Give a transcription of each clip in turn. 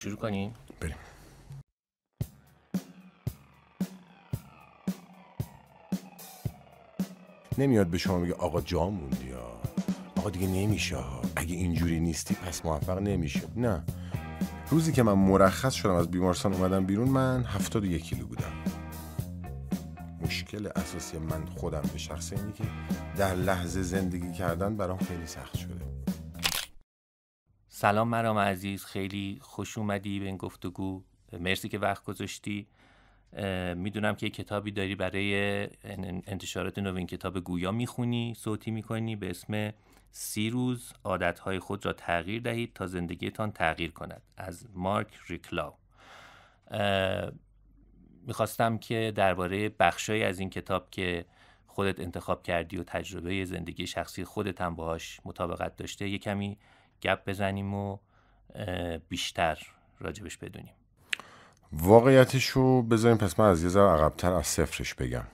شروع کنیم؟ بریم. نمیاد به شما میگه آقا جا موندی یا آقا دیگه نمیشه، اگه اینجوری نیستی پس موفق نمیشه. نه، روزی که من مرخص شدم از بیمارستان اومدم بیرون من 71 کیلو بودم. مشکل اساسی من خودم به شخص اینه که در لحظه زندگی کردن برام خیلی سخت شده. سلام مرام عزیز، خیلی خوش اومدی به این گفتگو. مرسی که وقت گذاشتی. میدونم که کتابی داری برای انتشارات نوین کتاب گویا میخونی، صوتی میکنی به اسم 30 روز عادتهای خود را تغییر دهید تا زندگیتان تغییر کند از مارک ریکلاو. میخواستم که درباره بخشایی از این کتاب که خودت انتخاب کردی و تجربه زندگی شخصی خودت هم باهاش مطابقت داشته یه کمی گپ بزنیم و بیشتر راجبش بدونیم. واقعیتشو بذاریم پس من از یه ذره عقب‌تر از صفرش بگم.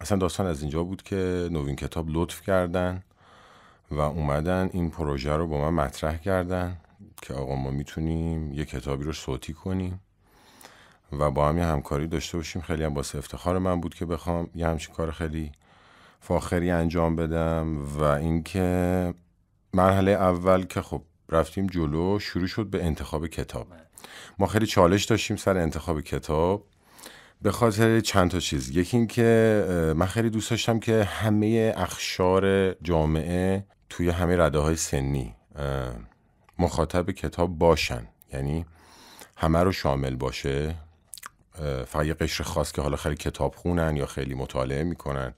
اصلا داستان از اینجا بود که نوین کتاب لطف کردن و اومدن این پروژه رو با من مطرح کردن که آقا ما میتونیم یه کتابی رو صوتی کنیم و با هم یه همکاری داشته باشیم. خیلی هم باعث افتخار من بود که بخوام یه همچین کار خیلی فاخری انجام بدم. و اینکه مرحله اول که خب رفتیم جلو، شروع شد به انتخاب کتاب. ما خیلی چالش داشتیم سر انتخاب کتاب به خاطر چند تا چیز. یکی این که من خیلی دوست داشتم که همه اقشار جامعه توی همه رده‌های سنی مخاطب کتاب باشن، یعنی همه رو شامل باشه. فقط یه قشر خاص که حالا خیلی کتاب خونن یا خیلی مطالعه میکنن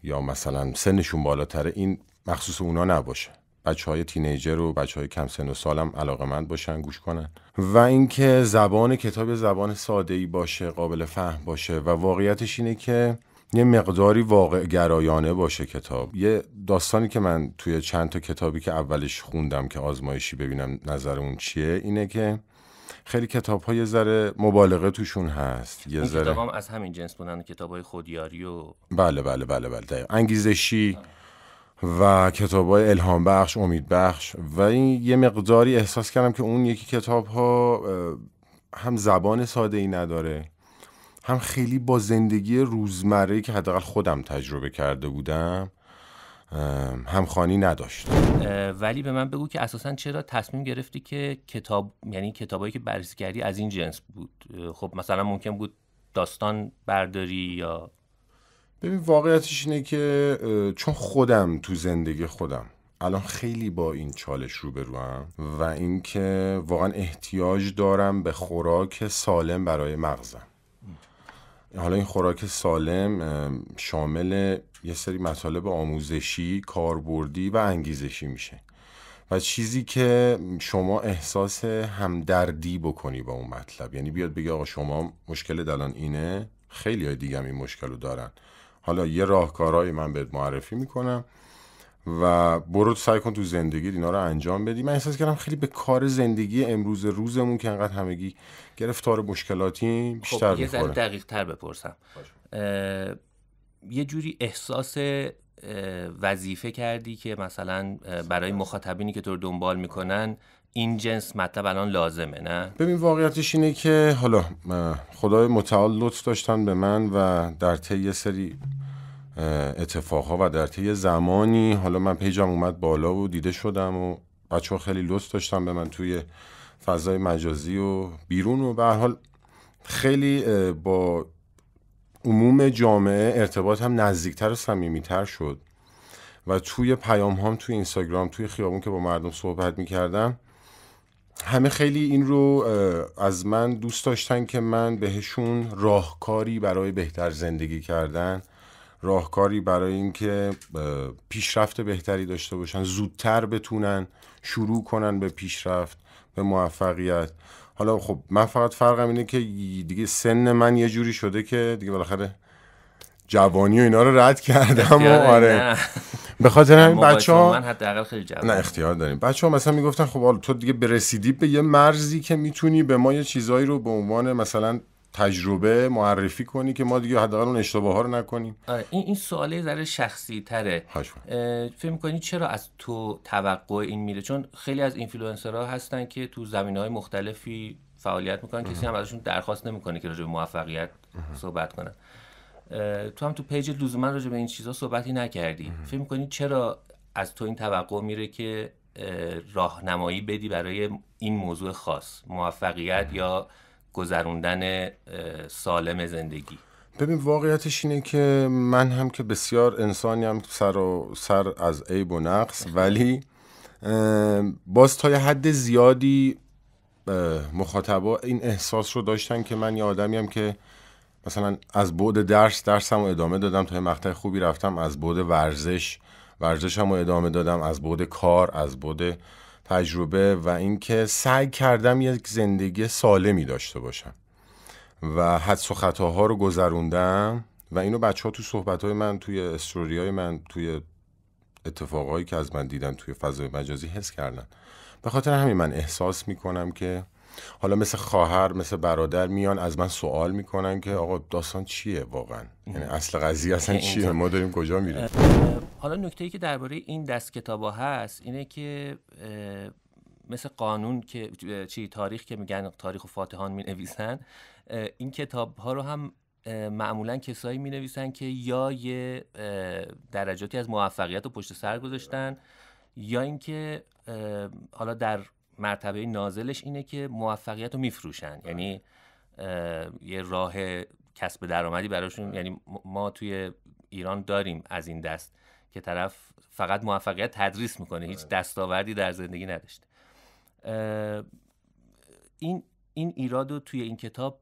یا مثلا سنشون بالاتره، این مخصوص اونا نباشه. بچه‌های تینیجر و بچه‌های کم سن و سالم علاقه‌مند باشن گوش کنن. و اینکه زبان کتاب زبان ساده‌ای باشه، قابل فهم باشه و واقعیتش اینه که یه مقداری واقع گرایانه باشه کتاب. یه داستانی که من توی چند تا کتابی که اولش خوندم که آزمایشی ببینم نظر اون چیه، اینه که خیلی کتاب‌ها یه ذره مبالغه توشون هست. یه ذره کتابام از همین جنس بودن، کتابای خودیاری و بله دقیقاً انگیزشی و کتاب‌های الهام بخش، امید بخش. و این یه مقداری احساس کردم که اون یکی کتاب‌ها هم زبان ساده‌ای نداره، هم خیلی با زندگی روزمره‌ای که حداقل خودم تجربه کرده بودم همخوانی نداشت. ولی به من بگو که اساساً چرا تصمیم گرفتی که کتاب، یعنی کتابایی که بررسی کردی از این جنس بود؟ خب مثلا ممکن بود داستان برداری یا ببین واقعیتش اینه که چون خودم تو زندگی خودم الان خیلی با این چالش روبروام و اینکه واقعا احتیاج دارم به خوراک سالم برای مغزم. حالا این خوراک سالم شامل یه سری مطالب آموزشی، کاربردی و انگیزشی میشه و چیزی که شما احساس همدردی بکنی با اون مطلب، یعنی بیاد بگه آقا شما مشکل الان اینه، خیلی های دیگه هم این مشکل رو دارن، حالا یه راهکارهایی من بهت معرفی میکنم و برو سعی کن تو زندگی اینا رو انجام بدی. من احساس کردم خیلی به کار زندگی امروز روزمون که انقدر همگی گرفتار مشکلاتی بیشتر خب یه ذره میخوره. دقیق تر بپرسم. یه جوری احساس وظیفه کردی که مثلا برای مخاطبینی که تو رو دنبال میکنن این جنس مطلب الان لازمه، نه؟ ببین واقعیتش اینه که حالا خدای متعال لطف داشتن به من و در طی یه سری اتفاقها و در طی زمانی حالا من پیجم اومد بالا و دیده شدم و بچه‌ها خیلی لطف داشتن به من توی فضای مجازی و بیرون و به هر حال خیلی با عموم جامعه ارتباط هم نزدیکتر و صمیمیتر شد و توی پیام هام توی اینستاگرام توی خیابون که با مردم صحبت میکردم همه خیلی این رو از من دوست داشتن که من بهشون راهکاری برای بهتر زندگی کردن، راهکاری برای اینکه پیشرفت بهتری داشته باشن، زودتر بتونن شروع کنن به پیشرفت، به موفقیت. حالا خب من فقط فرقم اینه که دیگه سن من یه جوری شده که دیگه بالاخره جوانی و اینا رو رد کردم و آره به خاطر همین بچه‌ها من حداقل خیلی جوان. نه اختیار داریم. بچه‌ها مثلا میگفتن خب حالا تو دیگه برسیدی به یه مرزی که میتونی به ما یه چیزایی رو به عنوان مثلا تجربه معرفی کنی که ما دیگه حداقل اون اشتباه ها رو نکنیم. این سواله ذره شخصی تره. فکر می‌کنی چرا از تو توقع این میره؟ چون خیلی از اینفلوئنسرها هستن که تو زمینه‌های مختلفی فعالیت میکنن، کسی هم ازشون درخواست نمیکنه که راجع به موفقیت صحبت کنن. تو هم تو پیج لزوما راجع به این چیزا صحبتی نکردی. فکر می‌کنی چرا از تو این توقع میره که راهنمایی بدی برای این موضوع خاص، موفقیت یا گذروندن سالم زندگی؟ ببین واقعیتش اینه که من هم که بسیار انسانی هم سر از عیب و نقص، ولی باز تا یه حد زیادی مخاطبا این احساس رو داشتن که من یه آدمی هم که مثلا از بعد درسم رو ادامه دادم، تا یه مقطع خوبی رفتم، از بعد ورزشم رو ادامه دادم، از بعد کار، از بعد تجربه، و اینکه سعی کردم یک زندگی سالمی داشته باشم و حدس و خطاها رو گذروندم و اینو بچه‌ها تو صحبت‌های من، توی استوری‌های من، توی اتفاقایی که از من دیدن توی فضای مجازی حس کردن. به خاطر همین من احساس میکنم که حالا مثل خواهر، مثل برادر میان از من سوال میکنن که آقا داستان چیه واقعا، یعنی اصل قضیه اصلا چیه، ما داریم کجا میریم. حالا نکته‌ای که درباره این دست کتابا هست اینه که مثل قانون که تاریخ که میگن تاریخ و فاتحان مینویسن، این کتاب ها رو هم معمولا کسایی مینویسن که یا یه درجاتی از موفقیت رو پشت سر گذاشتن، یا اینکه حالا در مرتبه نازلش اینه که موفقیت رو میفروشن، یعنی یه راه کسب درآمدی براشون. یعنی ما توی ایران داریم از این دست که طرف فقط موفقیت تدریس میکنه، هیچ دستاوردی در زندگی نداشته. این ایراد رو توی این کتاب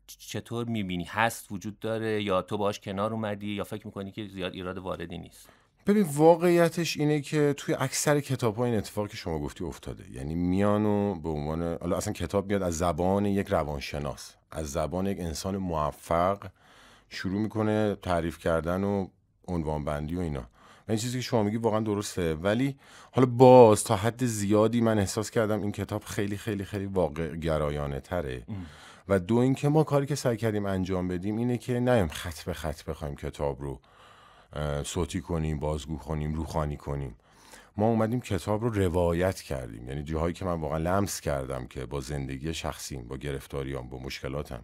چطور میبینی؟ هست، وجود داره، یا تو باهاش کنار اومدی، یا فکر میکنی که زیاد ایراد واردی نیست؟ ببین واقعیتش اینه که توی اکثر کتاب‌ها این اتفاقی که شما گفتی افتاده. یعنی میانو به عنوان اصلا کتاب میاد از زبان یک روانشناس، از زبان یک انسان موفق شروع میکنه تعریف کردن و عنوان بندی و اینا. و این چیزی که شما میگی واقعا درسته، ولی حالا باز تا حد زیادی من احساس کردم این کتاب خیلی خیلی خیلی واقع گرایانه تره. و دو اینکه ما کاری که سعی کردیم انجام بدیم اینه که نیم خط به خط بخوایم کتاب رو صوتی کنیم، بازگو کنیم، روخانی کنیم. ما اومدیم کتاب رو روایت کردیم، یعنی جاهایی که من واقعا لمس کردم که با زندگی شخصیم، با گرفتاریام، با مشکلاتم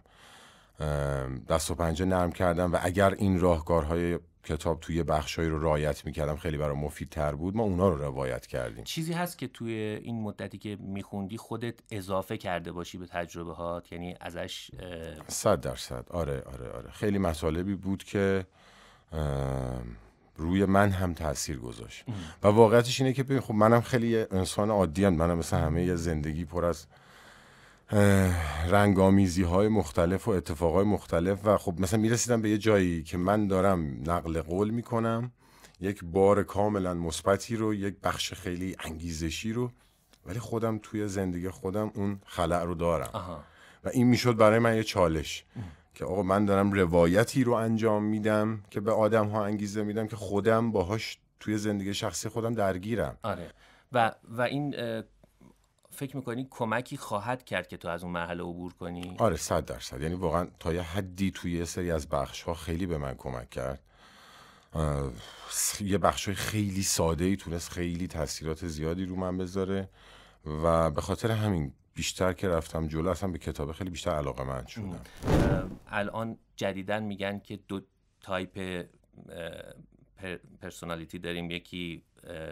دست و پنجه نرم کردم و اگر این راهکارهای کتاب توی بخشایی رو رعایت میکردم خیلی برای مفیدتر بود، ما اونا رو روایت کردیم. چیزی هست که توی این مدتی که میخوندی خودت اضافه کرده باشی به تجربه هات؟ یعنی ازش 100%. آره خیلی مطالبی بود که روی من هم تأثیر گذاشت. و واقعیتش اینه که ببین خب منم خیلی انسان عادی ام، منم مثل همه یه زندگی پر از رنگامیزی های مختلف و اتفاقای مختلف و خب مثلا میرسیدم به یه جایی که من دارم نقل قول میکنم یک بار کاملا مثبتی رو، یک بخش خیلی انگیزشی رو، ولی خودم توی زندگی خودم اون خلأ رو دارم. و این میشد برای من یه چالش که آقا من دارم روایتی رو انجام میدم که به آدم ها انگیزه میدم که خودم باهاش توی زندگی شخصی خودم درگیرم. آره. و این فکر میکنی کمکی خواهد کرد که تو از اون مرحله عبور کنی؟ آره 100%. یعنی واقعا تا یه حدی توی یه سری از بخش ها خیلی به من کمک کرد. یه بخشای خیلی ساده‌ای تونست خیلی تاثیرات زیادی رو من بذاره و به خاطر همین بیشتر که رفتم جلو اصلا به کتاب خیلی بیشتر علاقه‌مند شدم. الان جدیدن میگن که دو تایپ پرسونالیتی داریم، یکی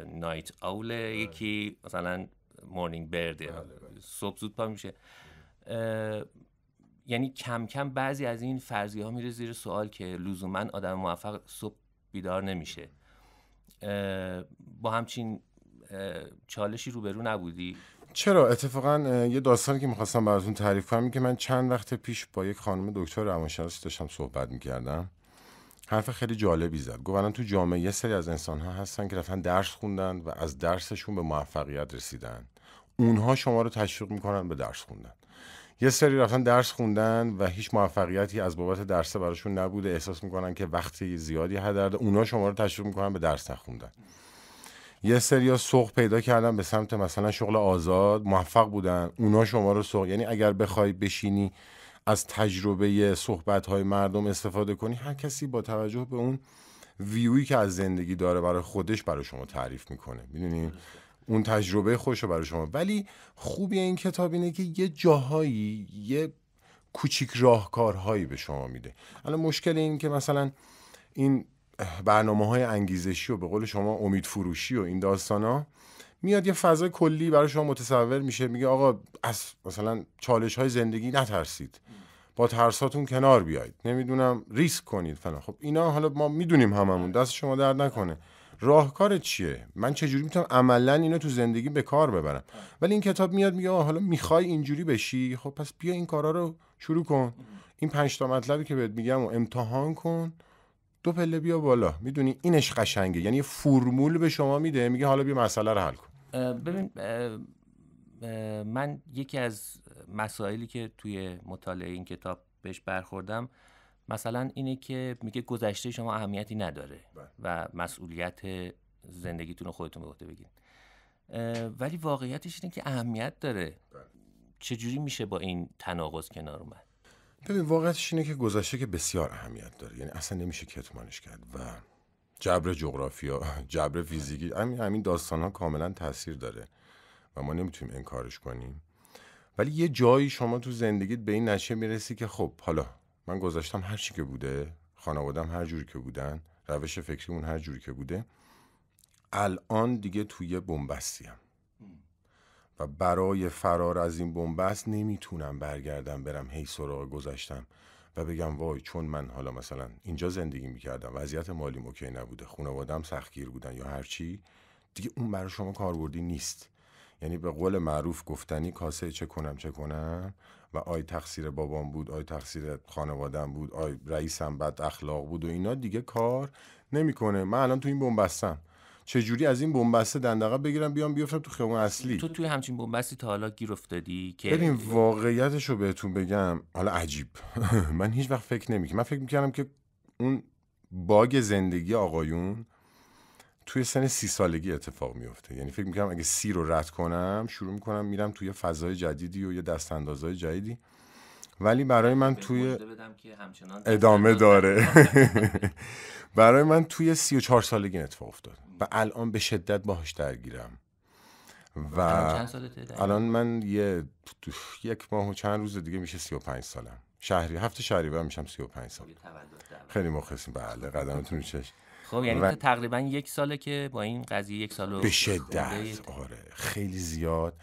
نایت اوله، یکی مثلا مورنینگ برده، صبح زود پا میشه. یعنی کم کم بعضی از این فرضیه ها میره زیر سوال که لزوما آدم موفق صبح بیدار نمیشه. با همچین چالشی روبرو نبودی؟ چرا؟ اتفاقا یه داستانی که میخواستم براتون تعریف کنم که من چند وقت پیش با یک خانم دکتر روانشناسی داشتم صحبت میکردم. حرف خیلی جالبی زد. گفت الان تو جامعه یه سری از انسان‌ها هستن که رفتن درس خوندن و از درسشون به موفقیت رسیدن. اونها شما رو تشویق میکنن به درس خوندن. یه سری رفتن درس خوندن و هیچ موفقیتی از بابت درس براشون نبوده، احساس میکنن که وقتی زیادی هدر داده، اونها شما رو تشویق میکنن به درس نخوندن. یه سری‌ها سوق پیدا کردن به سمت مثلا شغل آزاد، موفق بودن، اونا شما رو سوق، یعنی اگر بخوای بشینی از تجربه صحبت‌های مردم استفاده کنی، هر کسی با توجه به اون ویویی که از زندگی داره برای خودش برای شما تعریف میکنه، میدونی اون تجربه خوشه برای شما. ولی خوبی این کتاب اینه که یه جاهایی یه کوچیک راهکارهایی به شما میده. الان مشکل این که مثلا این برنامه‌های انگیزشی و به قول شما امید فروشی و این داستانا میاد یه فضای کلی برای شما متصور میشه، میگه آقا از مثلا چالش‌های زندگی نترسید، با ترساتون کنار بیایید، نمیدونم ریسک کنید فلان. خب اینا حالا ما میدونیم هممون، دست شما درد نکنه. راهکار چیه؟ من چجوری میتونم عملاً اینو تو زندگی به کار ببرم؟ ولی این کتاب میاد میگه حالا میخوای اینجوری بشی، خب پس بیا این کارا رو شروع کن، این 5 تا مطلبی که بهت میگم و امتحان کن، 2 پله بیا بالا. میدونی اینش قشنگه، یعنی فرمول به شما میده، میگه حالا بیا مسئله رو حل کن. ببین من یکی از مسائلی که توی مطالعه این کتاب بهش برخوردم مثلا اینه که میگه گذشته شما اهمیتی نداره و مسئولیت زندگیتون رو خودتون به عهده بگیرید، ولی واقعیتش اینه که اهمیت داره. چجوری میشه با این تناقض کنار اومد؟ ببین واقعیتش اینه که گذشته که بسیار اهمیت داره، یعنی اصلا نمیشه کتمانش کرد و جبر جغرافیا، جبر فیزیکی، همین داستان‌ها کاملا تاثیر داره و ما نمیتونیم انکارش کنیم. ولی یه جایی شما تو زندگیت به این نتیجه میرسی که خب حالا من گذاشتم هر چی که بوده، خانوادم هر جوری که بودن، روش فکریمون هر جوری که بوده، الان دیگه توی بن‌بستیم و برای فرار از این بن‌بست نمیتونم برگردم برم هی سراغ گذشتم و بگم وای چون من حالا مثلا اینجا زندگی میکردم، وضعیت مالی اوکی نبوده، خانواده‌ام سختگیر بودن یا هر چی دیگه، اون برای شما کاربردی نیست. یعنی به قول معروف گفتنی کاسه چه کنم و آی تقصیر بابام بود، آی تقصیر خانواده‌ام بود، آی رئیسم بد اخلاق بود و اینا دیگه کار نمیکنه. من الان تو این بن‌بستم، چجوری از این بن‌بسته دندقه بگیرم بیافتم تو خیابون اصلی؟ تو توی همچین بن‌بستی تا حالا گیر افتادی که ببین واقعیتش رو بهتون بگم، حالا عجیب من هیچ وقت من فکر میکردم که اون باگ زندگی آقایون توی سن 30 سالگی اتفاق میفته. یعنی فکر میکنم اگه 30 رو رد کنم شروع میکنم میرم توی فضای جدیدی و یه دستاندازهای جدیدی، ولی برای من توی ادامه داره برای من توی 34 سالگی اتفاق افتاد و الان به شدت باهاش درگیرم. و الان من یک ماه و چند روز دیگه میشه 35 سالم. هفته شهریور میشم 35 سال. خیلی مخلصیم. بله قدمتون رو چشم. خب یعنی تقریبا 1 ساله که با این قضیه 1 سال به شدت آره خیلی زیاد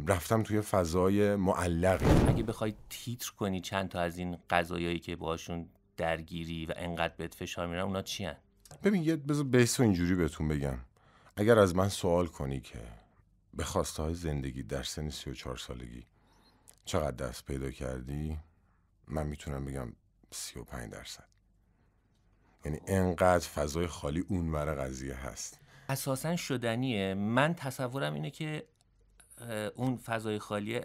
رفتم توی فضای معلقی. اگه بخوای تیتر کنی چند تا از این قضایایی که باهاشون درگیری و انقدر بهت فشار میارن اونا چی هن؟ ببین بذار بیس رو اینجوری بهتون بگم. اگر از من سوال کنی که به خواسته های زندگی در سن 34 سالگی چقدر دست پیدا کردی، من میتونم بگم 35%. یعنی انقدر فضای خالی اونور قضیه هست. اساساً شدنیه. من تصورم اینه که اون فضای خالی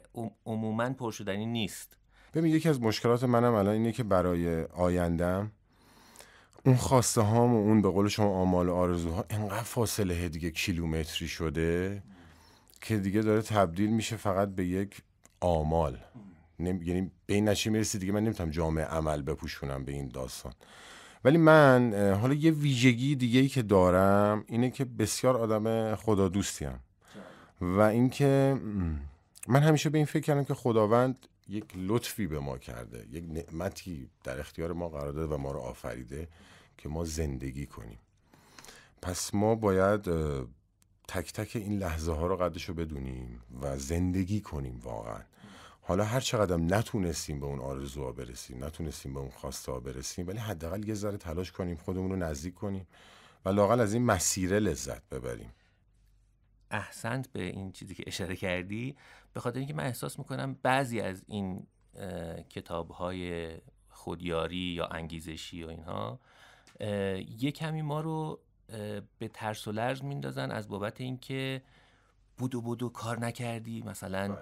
عموماً پرشدنی نیست. ببین یکی از مشکلات منم الان اینه که برای آیندم اون خواسته هام و اون به قول شما آمال و آرزوها انقدر فاصله دیگه کیلومتری شده که دیگه داره تبدیل میشه فقط به یک آمال. یعنی به این نتیجه میرسی دیگه من نمیتونم جامعه عمل بپوشونم به این داستان. ولی من حالا یه ویژگی دیگه‌ای که دارم اینه که بسیار آدم خدا دوستیم و اینکه من همیشه به این فکر کردم که خداوند یک لطفی به ما کرده، یک نعمتی در اختیار ما قرار داده و ما رو آفریده که ما زندگی کنیم. پس ما باید تک تک این لحظه ها رو قدرشو بدونیم و زندگی کنیم واقعا. حالا هر چقدر نتونستیم به اون آرزوها برسیم، نتونستیم به اون خواسته ها برسیم، ولی حداقل یه ذره تلاش کنیم خودمون رو نزدیک کنیم و لااقل از این مسیر لذت ببریم. احسنت به این چیزی که اشاره کردی، به خاطر اینکه من احساس میکنم بعضی از این کتاب‌های خودیاری یا انگیزشی و اینها یه کمی ما رو به ترس و لرز میندازن از بابت اینکه بودو کار نکردی، مثلا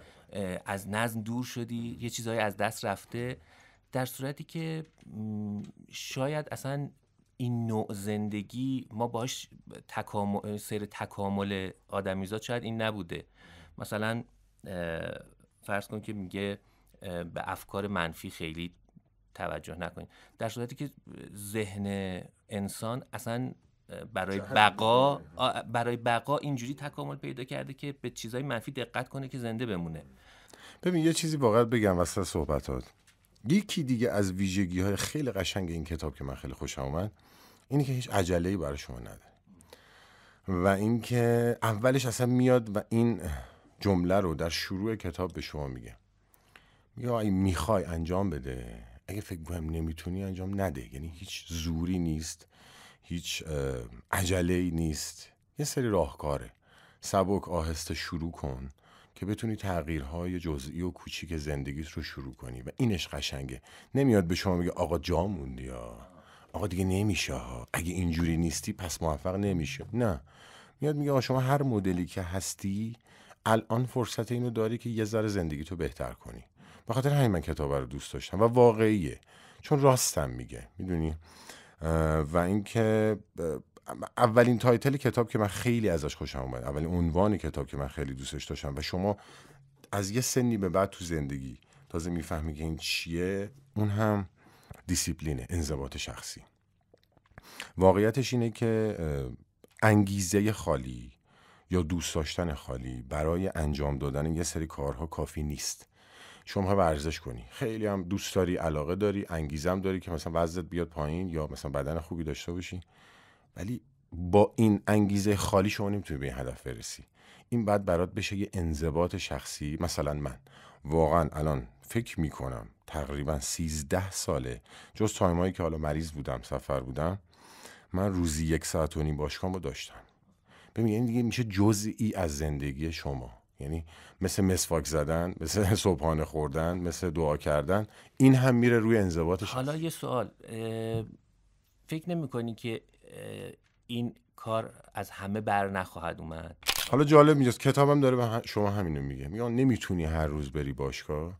از نظم دور شدی، یه چیزایی از دست رفته، در صورتی که شاید اصلا این نوع زندگی ما باش سیر تکامل آدمیزاد شاید این نبوده. مثلا فرض کن که میگه به افکار منفی خیلی توجه نکنید، در صورتی که ذهن انسان اصلا برای بقا اینجوری تکامل پیدا کرده که به چیزای منفی دقت کنه که زنده بمونه. ببین یه چیزی واقعا بگم وسط صحبتات، یکی دیگه از ویژگی‌های خیلی قشنگ این کتاب که من خیلی خوشم اومد اینه که هیچ عجله‌ای برای شما نداره و اینکه اولش اصلا میاد و این جمله رو در شروع کتاب به شما میگه اگه میخوای انجام بده، اگه فکر کنم نمیتونی انجام نده. یعنی هیچ زوری نیست، هیچ عجله‌ای نیست، یه سری راهکاره. سبک آهسته شروع کن که بتونی تغییرهای جزئی و کوچیک زندگیت رو شروع کنی و اینش قشنگه. نمیاد به شما میگه آقا جا موندی یا آقا دیگه نمیشه ها، اگه اینجوری نیستی پس موفق نمیشه. نه، میاد میگه آقا شما هر مدلی که هستی الان فرصت اینو داری که یه ذره زندگیتو بهتر کنی. به خاطر همین من کتاب رو دوست داشتم و واقعیه، چون راستم میگه، میدونی. و اینکه اولین تایتل کتاب که من خیلی ازش خوشم اومد، اولین عنوان کتاب که من خیلی دوستش داشتم و شما از یه سنی به بعد تو زندگی تازه میفهمی که این چیه، اون هم دیسیپلینه، انضباط شخصی. واقعیتش اینه که انگیزه خالی یا دوست داشتن خالی برای انجام دادن یه سری کارها کافی نیست. شما ورزش کنی، خیلی هم دوست داری، علاقه داری، انگیزه هم داری که مثلا وزنت بیاد پایین یا مثلا بدن خوبی داشته باشی، ولی با این انگیزه خالی شما نمیتونی به این هدف برسی. این بعد برات بشه یه انضباط شخصی. مثلا من واقعا الان فکر میکنم تقریبا 13 ساله جز تایمایی که حالا مریض بودم، سفر بودم، من روزی 1.5 ساعت باشگاه رو داشتم. ببین این دیگه میشه جزئی از زندگی شما. یعنی مثل مسواک زدن، مثل صبحانه خوردن، مثل دعا کردن، این هم میره روی انضباط شخصی. حالا یه سوال، فکر نمی‌کنی که این کار از همه بر نخواهد اومد؟ حالا جالب اینجاست کتابم داره به شما همینو میگه، میگه نمیتونی هر روز بری باشگاه،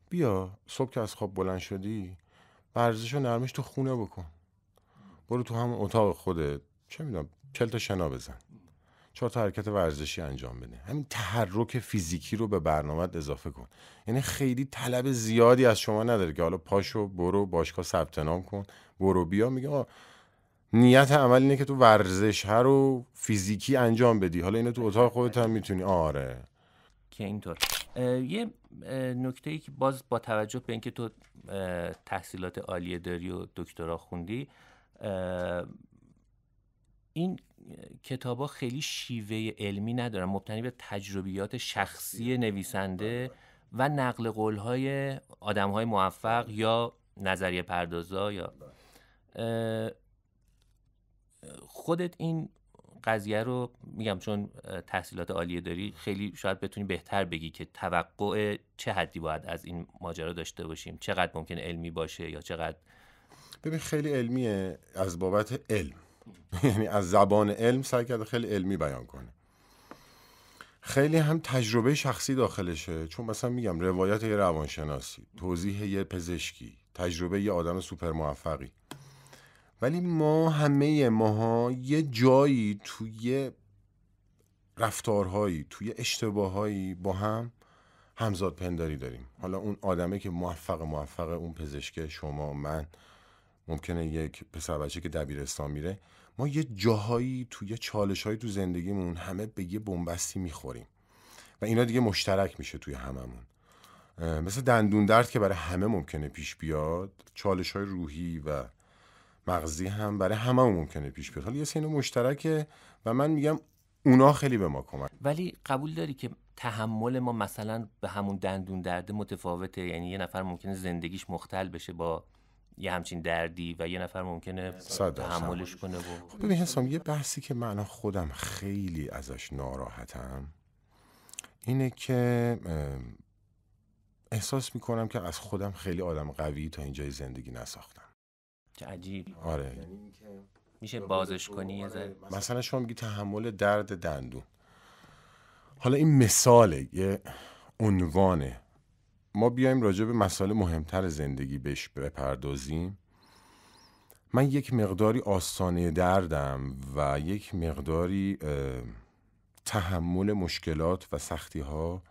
بیا صبح که از خواب بلند شدی ورزشو نرمش تو خونه بکن، برو تو همون اتاق خودت چه میدونم 40 تا شنا بزن، 4 تا حرکت ورزشی انجام بده. همین تحرک فیزیکی رو به برنامه‌ت اضافه کن. یعنی خیلی طلب زیادی از شما نداره که حالا پاشو برو باشگاه ثبت نام کن، برو بیا. میگه نیت عمل اینه که تو ورزش ها رو فیزیکی انجام بدی، حالا اینو تو اتاق خودت هم میتونی. آره که اینطور. یه نکته‌ای که باز با توجه به اینکه تو تحصیلات عالیه داری و دکترا خوندی، این کتابا خیلی شیوه علمی ندارن، مبتنی به تجربیات شخصی نویسنده و نقل قول‌های آدم‌های موفق یا نظریه پردازا. یا خودت این قضیه رو، میگم چون تحصیلات عالیه داری، خیلی شاید بتونی بهتر بگی که توقع چه حدی باید از این ماجرا داشته باشیم، چقدر ممکن علمی باشه یا چقدر. ببین خیلی علمیه از بابت علم یعنی از زبان علم سعی کرده خیلی علمی بیان کنه. خیلی هم تجربه شخصی داخلشه، چون مثلا میگم روایت یه روانشناسی، توضیح یه پزشکی، تجربه یه آدم سوپر موفقی. ولی ما همه ماها یه جایی توی رفتارهایی، توی اشتباهایی با هم همزاد پنداری داریم. حالا اون آدمه که موفق، اون پزشک، شما، من، ممکنه یک پسر بچه که دبیرستان میره، ما یه جاهایی توی چالش‌هایی تو زندگیمون همه به یه بنبستی میخوریم و اینا دیگه مشترک میشه توی هممون. مثل دندون درد که برای همه ممکنه پیش بیاد، چالش‌های روحی و مغزی هم برای همه ممکنه پیش بیاد. حالا یه سری مشترکه و من میگم اونا خیلی به ما کمک. ولی قبول داری که تحمل ما مثلا به همون دندون درد متفاوته؟ یعنی یه نفر ممکنه زندگیش مختل بشه با یه همچین دردی و یه نفر ممکنه تحملش کنه. خب ببین حسام، یه بحثی که من خودم خیلی ازش ناراحتم اینه که احساس میکنم که از خودم خیلی آدم قوی تا اینجای زندگی نساختم. چه عجیب. آره میشه بازش کنی یه ذره؟ مثلا شما میگی تحمل درد دندون، حالا این مثاله، یه عنوانه. ما بیایم راجع به مسائل مهمتر زندگی بهش بپردازیم. من یک مقداری آستانه دردم و یک مقداری تحمل مشکلات و سختی ها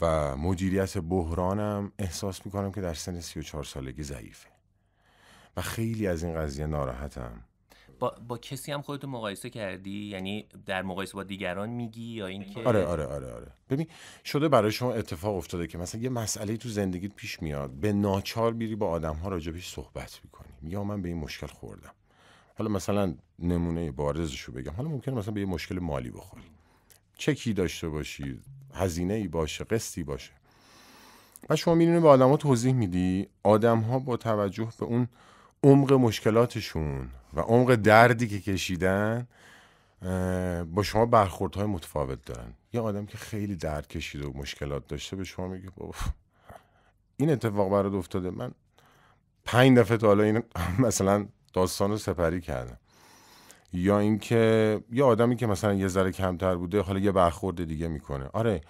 و مدیریت بحرانم احساس میکنم که در سن 34 سالگی ضعیفه و خیلی از این قضیه ناراحتم. با کسی هم خودتو مقایسه کردی؟ یعنی در مقایسه با دیگران میگی یا اینکه؟ آره. ببین شده برای شما اتفاق افتاده که مثلا یه مسئله تو زندگیت پیش میاد، به ناچار میری با آدم‌ها راجبش صحبت میکنی، یا من به این مشکل خوردم. حالا مثلا نمونه بارزشو بگم، حالا ممکنه مثلا به یه مشکل مالی بخوری، چکی داشته باشی، هزینه‌ای باشه، قسطی باشه، و شما میرین به آدم‌ها توضیح میدی، آدم‌ها با توجه به اون عمق مشکلاتشون و عمق دردی که کشیدن با شما برخوردهای متفاوت دارن. یه آدم که خیلی درد کشیده و مشکلات داشته به شما میگه این اتفاق برات افتاده، من 5 دفعه تا حالا این مثلا داستان رو سپری کردم. یا اینکه یه آدمی که مثلا یه ذره کمتر بوده حالا یه برخورد دیگه میکنه. آره،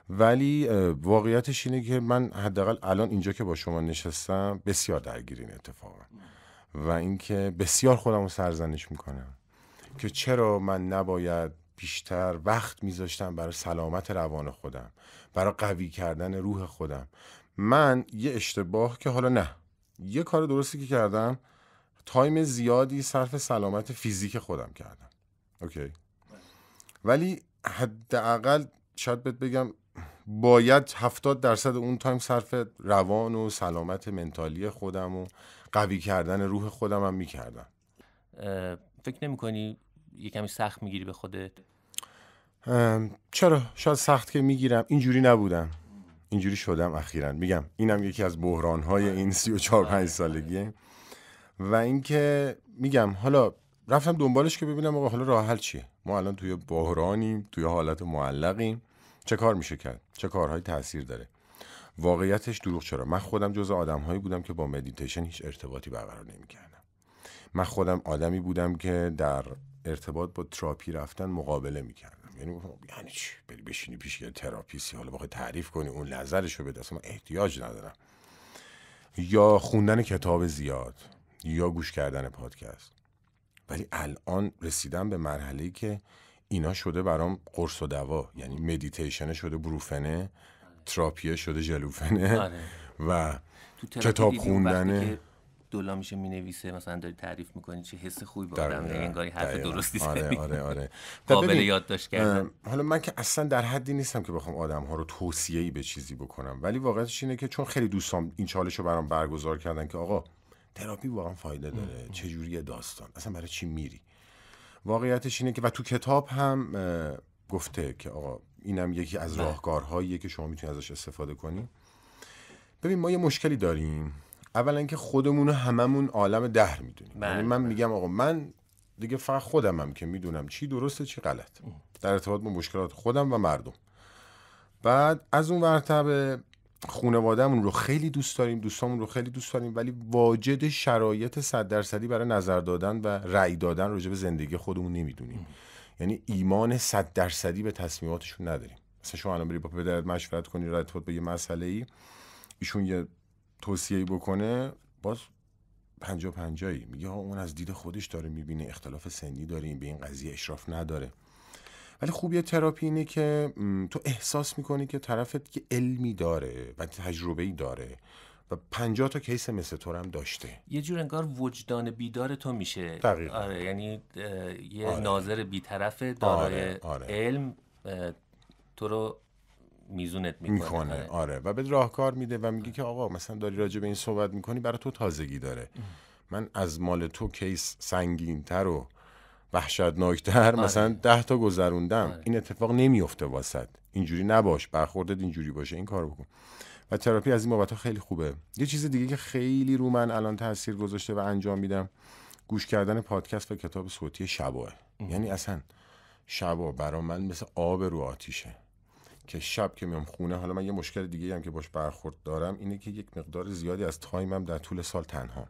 ولی واقعیتش اینه که من حداقل الان اینجا که با شما نشستم بسیار درگیر این اتفاقم و اینکه بسیار خودم رو سرزنش میکنم که چرا من نباید بیشتر وقت میذاشتم برای سلامت روان خودم، برای قوی کردن روح خودم. من یه اشتباه که حالا نه، یه کار درستی که کردم، تایم زیادی صرف سلامت فیزیک خودم کردم، اوکی، ولی حداقل شاید بهت بگم باید 70% اون تایم صرف روان و سلامت منتالی خودم و قوی کردن روح خودم هم میکردم. فکر نمی کنی یه کمی سخت میگیری به خودت؟ چرا؟ شاید سخت که میگیرم، اینجوری نبودم، اینجوری شدم اخیراً. میگم اینم یکی از بحران‌های این 34-5 سالگیه. و اینکه میگم حالا رفتم دنبالش که ببینم آقا حالا راه حل چیه، ما الان توی بحرانیم، توی حالت معلقیم، چه کار میشه کرد، چه کارهایی تاثیر داره. واقعیتش دروغ چرا، من خودم جزو آدم‌هایی بودم که با مدیتیشن هیچ ارتباطی برقرار نمی‌کردم. من خودم آدمی بودم که در ارتباط با تراپی رفتن مقابله می‌کردم. یعنی چی بری بشینی پیش یه تراپیستی حالا بخوای تعریف کنی اون نظرشو بده، اصلا من احتیاج ندارم. یا خوندن کتاب زیاد یا گوش کردن پادکست. ولی الان رسیدم به مرحله‌ای که اینا شده برام قرص و دوا، یعنی مدیتیشن شده بروفنه، تراپیه شده ژلوفنه و کتاب خوندنه. دولا میشه مینویسه مثلا داری تعریف میکنی چه حس خوبی با آدم، انگاری حرف درستی زدی. آره. قابل یادداشت کردن. حالا من که اصلا در حدی نیستم که بخوام آدم‌ها رو توصیه‌ای به چیزی بکنم، ولی واقعیتش اینه که چون خیلی دوستام این چالشو برام برگزار کردن که آقا تراپی واقعا فایده داره، چه جوریه داستان، اصلا برای چی میری. واقعیتش اینه که و تو کتاب هم گفته که آقا اینم یکی از راهکارهاییه که شما میتونید ازش استفاده کنی. ببین ما یه مشکلی داریم، اولا که خودمون هممون عالم دهر میدونیم. یعنی من میگم آقا من دیگه فقط خودمم که میدونم چی درسته چی غلط در ارتباط با مشکلات خودم و مردم. بعد از اون مرتبه خانواده‌مون رو خیلی دوست داریم، دوستامون رو خیلی دوست داریم، ولی واجد شرایط 100% برای نظر دادن و رأی دادن راجع به زندگی خودمون نمیدونیم. یعنی ایمان 100% به تصمیماتشون نداریم. مثلا شما الان بری با پدرت مشورت کنی در ارتباط با یه مسئله‌ای، ایشون یه توصیه‌ای بکنه، باز 50-50 میگه اون از دید خودش داره میبینه، اختلاف سنی داریم، به این قضیه اشراف نداره. ولی خوبیه تراپی اینه که تو احساس میکنی که طرفت که علمی داره و تجربه‌ای داره و 50 تا کیس مثل تو هم داشته. یه جور انگار وجدان بیدار تو میشه. دقیقاً. آره، یعنی یه ناظر بی‌طرف دارای علم تو رو میزونت میکنه. آره و به راهکار میده و میگه که آقا مثلا داری راجع به این صحبت میکنی، برای تو تازگی داره. من از مال تو کیس سنگین‌تر و وحشتناکتر مثلا 10 تا گذروندم. این اتفاق نمیفته واسط، اینجوری نباش، برخوردت اینجوری باشه، این کارو بکن. و تراپی از این بابت خیلی خوبه. یه چیز دیگه که خیلی رو من الان تاثیر گذاشته و انجام میدم، گوش کردن پادکست و کتاب صوتی شبا. یعنی اصلا شبا برای من مثل آب رو آتیشه که شب که میام خونه، حالا من یه مشکل دیگه هم که باش برخورد دارم اینه که یک مقدار زیادی از تایمم در طول سال تنها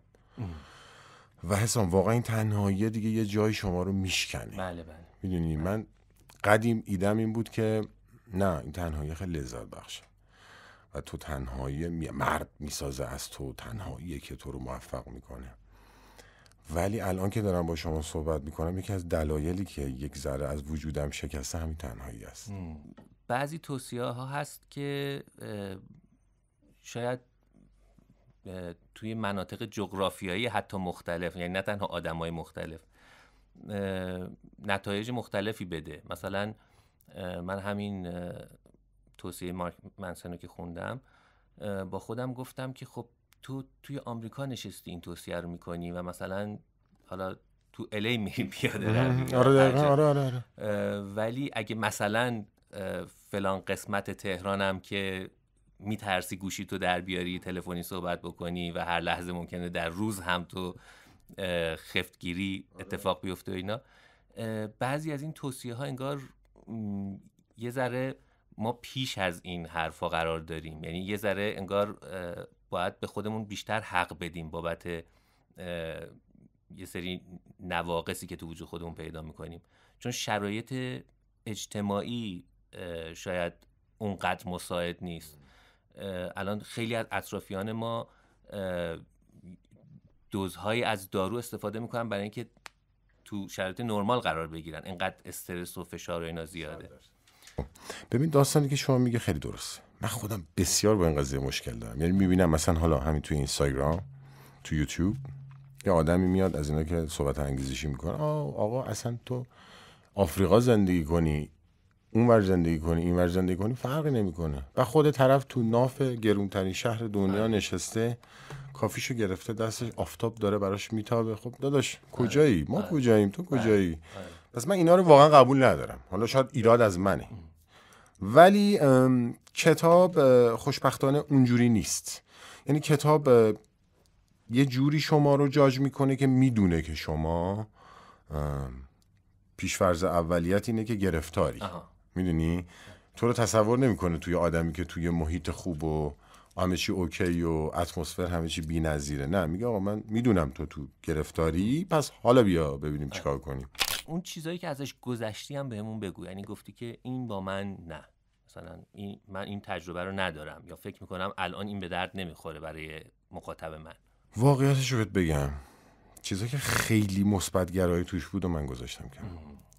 و حسام واقعا این تنهایی دیگه یه جای شما رو میشکنه. بله. میدونی من قدیم ایدم این بود که نه، این تنهایی خیلی لذت بخشه و تو تنهایی مرد میسازه از تو، تنهایی که تو رو موفق میکنه. ولی الان که دارم با شما صحبت میکنم یکی از دلایلی که یک ذره از وجودم شکسته همین تنهایی است. بعضی توصیه ها هست که شاید توی مناطق جغرافیایی حتی مختلف، یعنی نه تنها آدمای مختلف، نتایج مختلفی بده. مثلا من همین توصیه مارک منسن رو که خوندم با خودم گفتم که خب تو توی آمریکا نشستی این توصیه رو میکنی و مثلا حالا تو الی میری پیاده روی. آره. ولی اگه مثلا فلان قسمت تهرانم که میترسی گوشی تو در بیاری تلفنی صحبت بکنی و هر لحظه ممکنه در روز هم تو خفتگیری اتفاق بیفته و اینا، بعضی از این توصیه ها انگار یه ذره ما پیش از این حرفا قرار داریم، یعنی یه ذره انگار باید به خودمون بیشتر حق بدیم بابت یه سری نواقصی که تو وجود خودمون پیدا میکنیم، چون شرایط اجتماعی شاید اونقدر مساعد نیست. الان خیلی از اطرافیان ما دوزهایی از دارو استفاده میکنن برای اینکه تو شرایط نرمال قرار بگیرن، اینقدر استرس و فشار و اینا زیاده. ببین داستانی که شما میگه خیلی درسته. من خودم بسیار با این قضیه مشکل دارم. یعنی میبینم مثلا حالا همین تو اینستاگرام، تو یوتیوب یه آدمی میاد از اینا که صحبت انگیزشی میکنه، آقا اصلا تو آفریقا زندگی کنی، اونور زندگی کنی، اینور زندگی کنی فرقی نمیکنه. و خود طرف تو ناف گرونترین شهر دنیا نشسته، کافیشو گرفته دستش، آفتاب داره براش میتابه. خب داداش کجایی؟ ما کجاییم؟ تو کجایی؟ پس من اینا رو واقعا قبول ندارم. حالا شاید ایراد از منه، ولی کتاب خوشبختانه اونجوری نیست. یعنی کتاب یه جوری شما رو جاج میکنه که میدونه که شما پیشفرض اولیت اینه که گرفتاری. میدونی؟ تو رو تصور نمیکنه توی آدمی که توی محیط خوب و همه چی اوکی و اتمسفر همه چی بی‌نظیره. نه، میگه آقا من میدونم تو گرفتاری، پس حالا بیا ببینیم چیکار کنیم. اون چیزایی که ازش گذشتی هم بهمون بگو. یعنی گفتی که این با من نه، مثلا من این تجربه رو ندارم یا فکر میکنم الان این به درد نمیخوره برای مخاطب من. واقعیتش رو بهت بگم، چیزایی که خیلی مثبت گرایی توش بود و من گذاشتم کنار.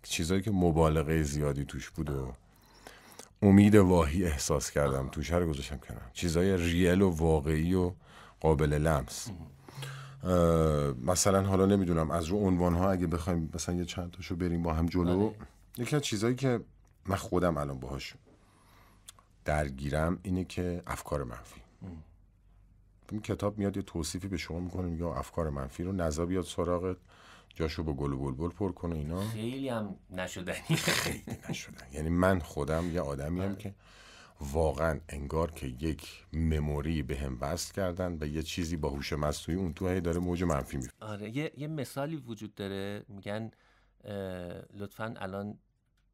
چیزایی که مبالغه زیادی توش بود و امید واهی احساس کردم توش رو گذاشتم کنار. چیزای ریل و واقعی و قابل لمس. مثلا حالا نمیدونم از رو عنوان‌ها اگه بخوایم مثلا یه چند تاشو بریم با هم جلو، یکی از چیزایی که من خودم الان باهاش درگیرم اینه که افکار منفی. این کتاب میاد یه توصیفی به شما میکنه، میگه افکار منفی رو نزا بیاد سراغت، جاشو با گل و بلبل پر کنه. اینا خیلی هم نشدنی. خیلی نشدن. یعنی من خودم یه آدمیم که واقعا انگار که یک مموری به هم وصل کردن و یه چیزی با هوش مصنوعی اون تو هی داره موج منفی میفته. آره یه مثالی وجود داره، میگن لطفاً الان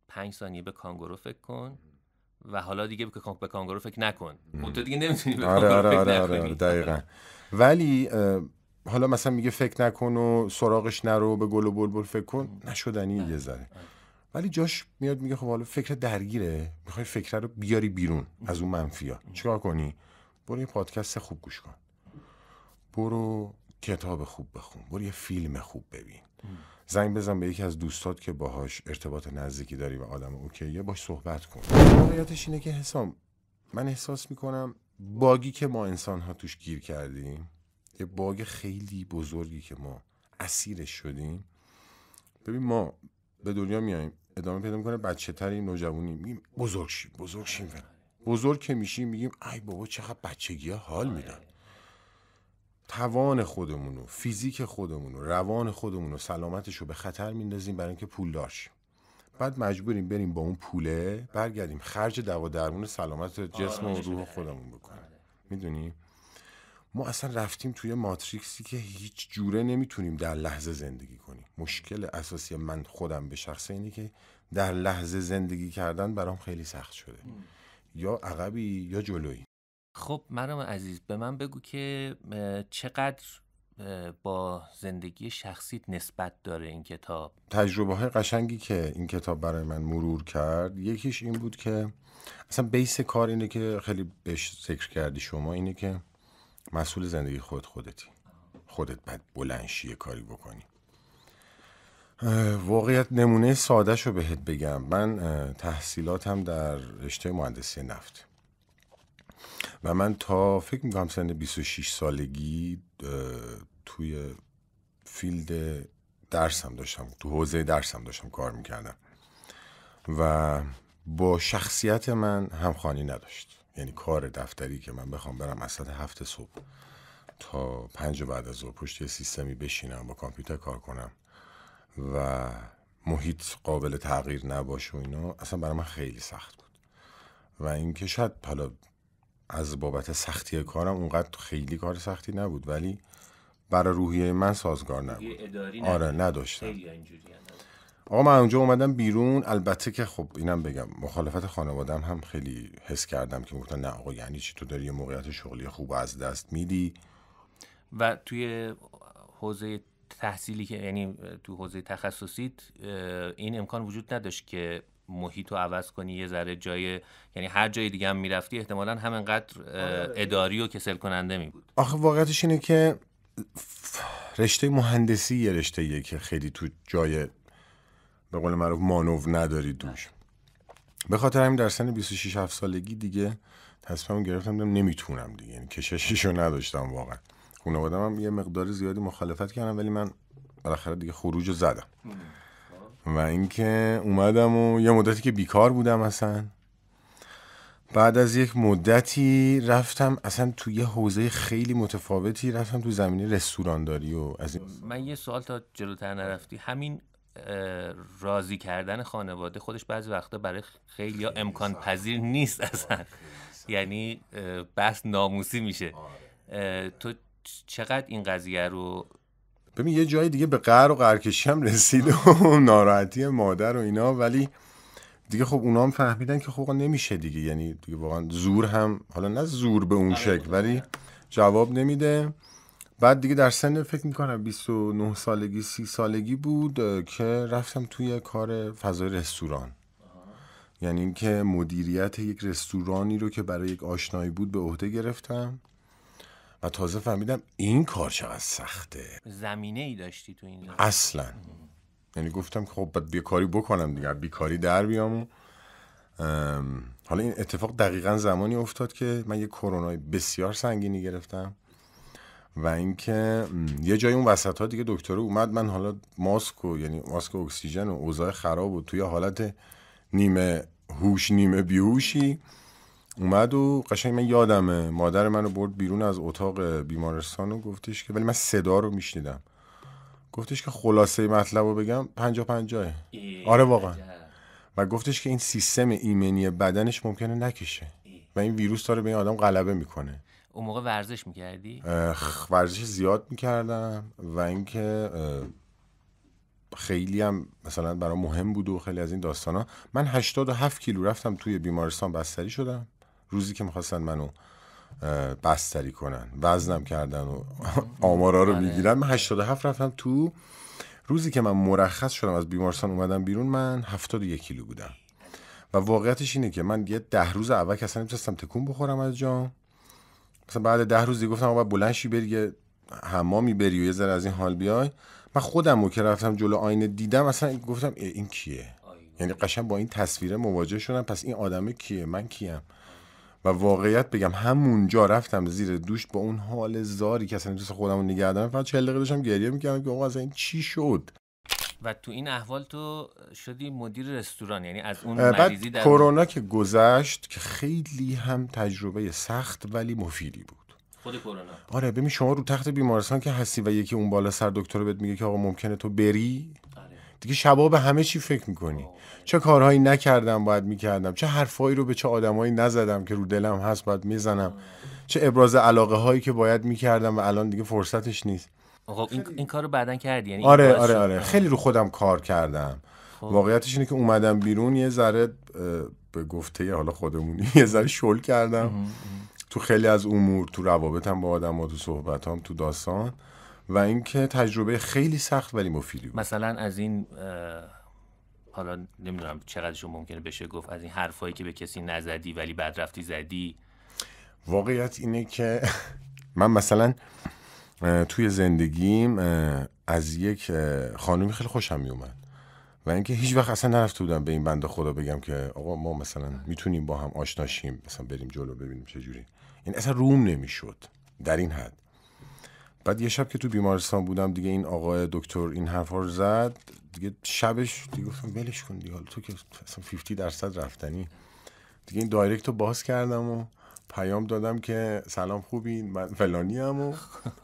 5 ثانیه به کانگورو فکر کن و حالا دیگه به کانگورو فکر نکن. تو دیگه نمیتونی به کانگورو فکر نکنی. آره دقیقاً. ولی حالا مثلا میگه فکر نکن و سراغش نرو، به گل و بلبل فکر کن، نشدنی یه ذره. ولی جاش میاد میگه خب حالا فکر درگیره، میخوای فکر رو بیاری بیرون از اون منفیا، چیکار کنی؟ برو یه پادکست خوب گوش کن، برو کتاب خوب بخون، برو یه فیلم خوب ببین، زنگ بزن به یکی از دوستات که باهاش ارتباط نزدیکی داری و آدم اوکیه، باش صحبت کن. واقعیتش اینه که حسام، من احساس میکنم باگی که ما انسان ها توش گیر کردیم، یه باگ خیلی بزرگی که ما اسیرش شدیم. ببین ما به دنیا میایم، ادامه پیدا میکنه بچه تریم، نوجوانی، میگیم بزرگ شیم بزرگ که میشیم میگیم ای بابا چقدر بچگی ها حال میدن. توان خودمونو، فیزیک خودمونو، روان خودمونو، سلامتشو به خطر میندازیم برای اینکه پولدار شیم. بعد مجبوریم بریم با اون پوله برگردیم خرج دوا درمون سلامت جسم و روح خودمون بکنیم. میدونی ما اصلا رفتیم توی ماتریکسی که هیچ جوره نمیتونیم در لحظه زندگی کنیم. مشکل اساسی من خودم به شخصه اینه که در لحظه زندگی کردن برام خیلی سخت شده. یا عقبی یا جلویی. خب مرام عزیز، به من بگو که چقدر با زندگی شخصیت نسبت داره این کتاب؟ تجربه های قشنگی که این کتاب برای من مرور کرد، یکیش این بود که اصلا بیس کار اینه که خیلی بهش ذکر کردی شما، اینه که مسئول زندگی خودتی. خودت باید بلنشی یه کاری بکنی. واقعیت نمونه سادهشو بهت بگم، من تحصیلاتم در رشته مهندسی نفت و من تا فکر میکنم سن 26 سالگی توی فیلد درسم داشتم، تو حوزه درسم داشتم کار میکردم و با شخصیت من همخوانی نداشت. یعنی کار دفتری که من بخوام برم از ساعت 7 صبح تا 5 بعد از ظهر پشت یه سیستمی بشینم با کامپیوتر کار کنم و محیط قابل تغییر نباشه و اینا، اصلا برای من خیلی سخت بود. و اینکه شاید حالا از بابت سختی کارم اونقدر خیلی کار سختی نبود، ولی برای روحیه من سازگار نبود. آره نداشتم. آقا من اونجا اومدم بیرون، البته که خب اینم بگم مخالفت خانوادم هم خیلی حس کردم که میگفتن نه آقا یعنی چی تو داری یه موقعیت شغلی خوب از دست میدی. و توی حوزه تحصیلی که یعنی تو حوزه تخصصیت این امکان وجود نداشت که محیط رو عوض کنی یه ذره جای، یعنی هر جای دیگه هم میرفتی احتمالاً همینقدر اداری و کسل کننده می بود؟ آخه واقعیتش اینه که رشته مهندسی یه رشته‌ایه که خیلی تو جای به قول معروف مانور نداری دوش. به خاطر همین در سن 26 سالگی دیگه تصمیمم گرفتم نمیتونم دیگه، یعنی کشششو نداشتم واقعا. خانواده‌م هم یه مقدار زیادی مخالفت کردن ولی من بالاخره دیگه خروجو زدم. و اینکه اومدم و یه مدتی که بیکار بودم، اصلا بعد از یک مدتی رفتم اصلا تو یه حوزه خیلی متفاوتی، رفتم تو زمینه رستورانداری و از این. من یه سوال تا جلوتر نرفتی، همین راضی کردن خانواده خودش بعضی وقتا برای خیلی ها امکان پذیر نیست اصلا، یعنی بحث ناموسی میشه. تو چقدر این قضیه رو ببین یه جای دیگه به قهر و قهرکشی هم رسید و ناراحتی مادر و اینا، ولی دیگه خب اونا هم فهمیدن که خب نمیشه دیگه، یعنی دیگه واقعا زور هم، حالا نه زور به اون شکل، ولی جواب نمیده. بعد دیگه در سن فکر میکنم 29 سالگی 30 سالگی بود که رفتم توی کار فضای رستوران. یعنی اینکه مدیریت یک رستورانی رو که برای یک آشنایی بود به عهده گرفتم و تازه فهمیدم این کار چقدر سخته. زمینه ای داشتی تو این؟ اصلا. یعنی گفتم که خب باید بیکاری بکنم دیگه، بیکاری در بیام. و حالا این اتفاق دقیقا زمانی افتاد که من یه کرونای بسیار سنگینی گرفتم و اینکه یه جای اون وسط ها دیگه دکتر اومد، من حالا یعنی ماسک اکسیژن و اوضاع خراب و توی حالت نیمه هوش نیمه بیهوشی اومد و قشنگ من یادمه مادر منو برد بیرون از اتاق بیمارستان و گفتش که، ولی من صدا رو میشنیدم، گفتش که خلاصه مطلب رو بگم 50-50. آره واقعا. و گفتش که این سیستم ایمنی بدنش ممکنه نکشه و این ویروس داره به این آدم غلبه میکنه. اون موقع ورزش میکردی؟ ورزش زیاد میکردم و اینکه خیلی هم مثلا برای مهم بود و خیلی از این داستانا. من 87 کیلو رفتم توی بیمارستان بستری شدم روزی که میخواستن منو بستری کنن، وزنم کردن و آمارا رو میگیرن. من 87 رفتم تو. روزی که من مرخص شدم از بیمارستان اومدم بیرون من 71 کیلو بودم و واقعیتش اینه که من یه 10 روز اول که اصلا نمی‌تونستم تکون بخورم از جام. مثلا بعد 10 روز گفتم آقا بلند شی بری یه حمامی بری و یه ذره از این حال بیای. من خودمو که رفتم جلو آینه دیدم اصلا گفتم این کیه؟ یعنی قشنگ با این تصویر مواجه شدم، پس این آدمه کیه؟ من کیم؟ و واقعیت بگم همونجا رفتم زیر دوش با اون حال زاری که اصلا نمی‌تونستم خودمو نگه دارم، فقط 40 دقیقه داشتم گریه می‌کردم که آقا اصلا این چی شد. و تو این احوال تو شدی مدیر رستوران، یعنی از اون مریضی در کرونا که گذشت که خیلی هم تجربه سخت ولی مفیدی بود. خود کرونا. آره ببین شما رو تخت بیمارستان که هستی و یکی اون بالا سر دکتر بهت میگه که آقا ممکنه تو بری، دیگه شبا به همه چی فکر میکنی. چه کارهایی نکردم باید میکردم، چه حرفایی رو به چه آدمایی نزدم که رو دلم هست باید میزنم، چه ابراز علاقه هایی که باید میکردم و الان دیگه فرصتش نیست. خب این کارو بعدن کردی؟ یعنی آره خیلی رو خودم کار کردم. واقعیتش اینه که اومدم بیرون یه ذره به گفته حالا خودمونی یه ذره شل کردم تو خیلی از امور، تو روابطم با آدم‌ها، تو صحبتام، تو داستان، و اینکه تجربه خیلی سخت ولی مفیدی بود. مثلا از این حالا نمیدونم چقدرشون ممکنه بشه گفت، از این حرفایی که به کسی نزدی ولی بعد رفتی زدی. واقعیت اینه که من مثلا توی زندگیم از یک خانومی خیلی خوشم میومد و اینکه هیچ وقت اصلا نرفته بودم به این بنده خدا بگم که آقا ما مثلا میتونیم با هم آشناشیم، مثلا بریم جلو ببینیم چه جوری. این اصلا روم نمیشد در این حد. بعد یه شب که تو بیمارستان بودم دیگه، این آقای دکتر این حرفا رو زد دیگه، شبش دیگه گفتم ولش کن دیگه، تو که اصلا 50% رفتنی. دیگه این دایرکت رو باز کردم و پیام دادم که سلام خوبین، من فلانی ام و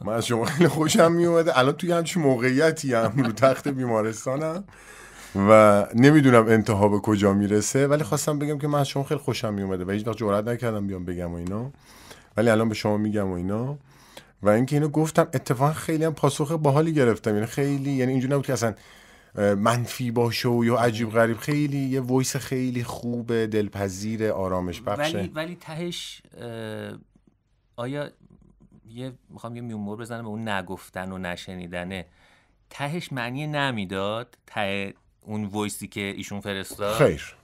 من از شما خیلی خوشم میومده، الان توی همچین موقعیتی ام رو تخت بیمارستانم و نمیدونم انتها به کجا میرسه، ولی خواستم بگم که من از شما خیلی خوشم میومده و هیچ وقت جرئت نکردم بیام بگم و اینا، ولی الان به شما میگم و اینا. و اینکه اینو گفتم اتفاقا خیلی هم پاسخ باحالی گرفتم، یعنی خیلی، یعنی اینجوری نبود که اصلا منفی باشه و یا عجیب غریب، خیلی یه وایس خیلی خوبه، دلپذیر، آرامش بخشه. ولی تهش آیا میخوام یه میومور بزنم به اون نگفتن و نشنیدنه، تهش معنی نمیداد ته اون وایسی که ایشون فرستاد؟ خیر،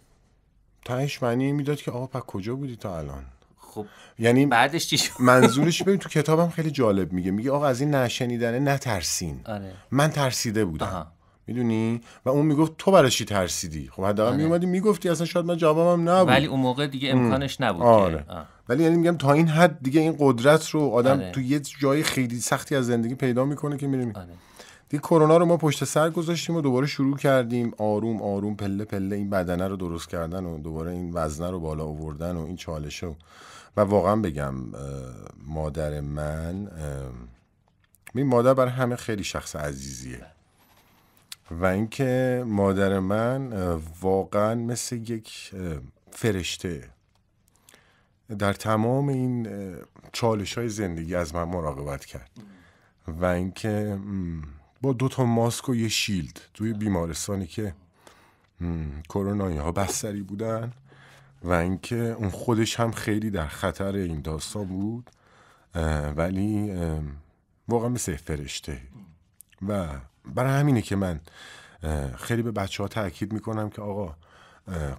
تهش معنی میداد که آقا پس کجا بودی تا الان؟ خب یعنی بعدش چی شد؟ منظورش ببین تو کتابم خیلی جالب میگه آقا از این نشنیدنه نترسین. آره. من ترسیده بودم، میدونی؟ و اون میگفت تو برای چی ترسیدی؟ خب حداقل میومدی میگفتی، اصلا شاید من جوابم نبود، ولی اون موقع دیگه امکانش نبود. آره. ولی یعنی میگم تا این حد دیگه این قدرت رو آدم تو یه جای خیلی سختی از زندگی پیدا میکنه که میریم. دیگه کرونا رو ما پشت سر گذاشتیم و دوباره شروع کردیم آروم آروم پله پله این بدنه رو درست کردن و دوباره این وزنه رو بالا آوردن و این چالشه. و واقعا بگم مادر من، این مادر برای همه خیلی شخص عزیزیه و اینکه مادر من واقعا مثل یک فرشته در تمام این چالش‌های زندگی از من مراقبت کرد و اینکه با 2 ماسک و یه شیلد توی بیمارستانی که کرونایی ها بستری بودن و اینکه اون خودش هم خیلی در خطر این داستان بود، ولی واقعا مثل فرشته. و برای همینه که من خیلی به بچه‌ها تاکید میکنم که آقا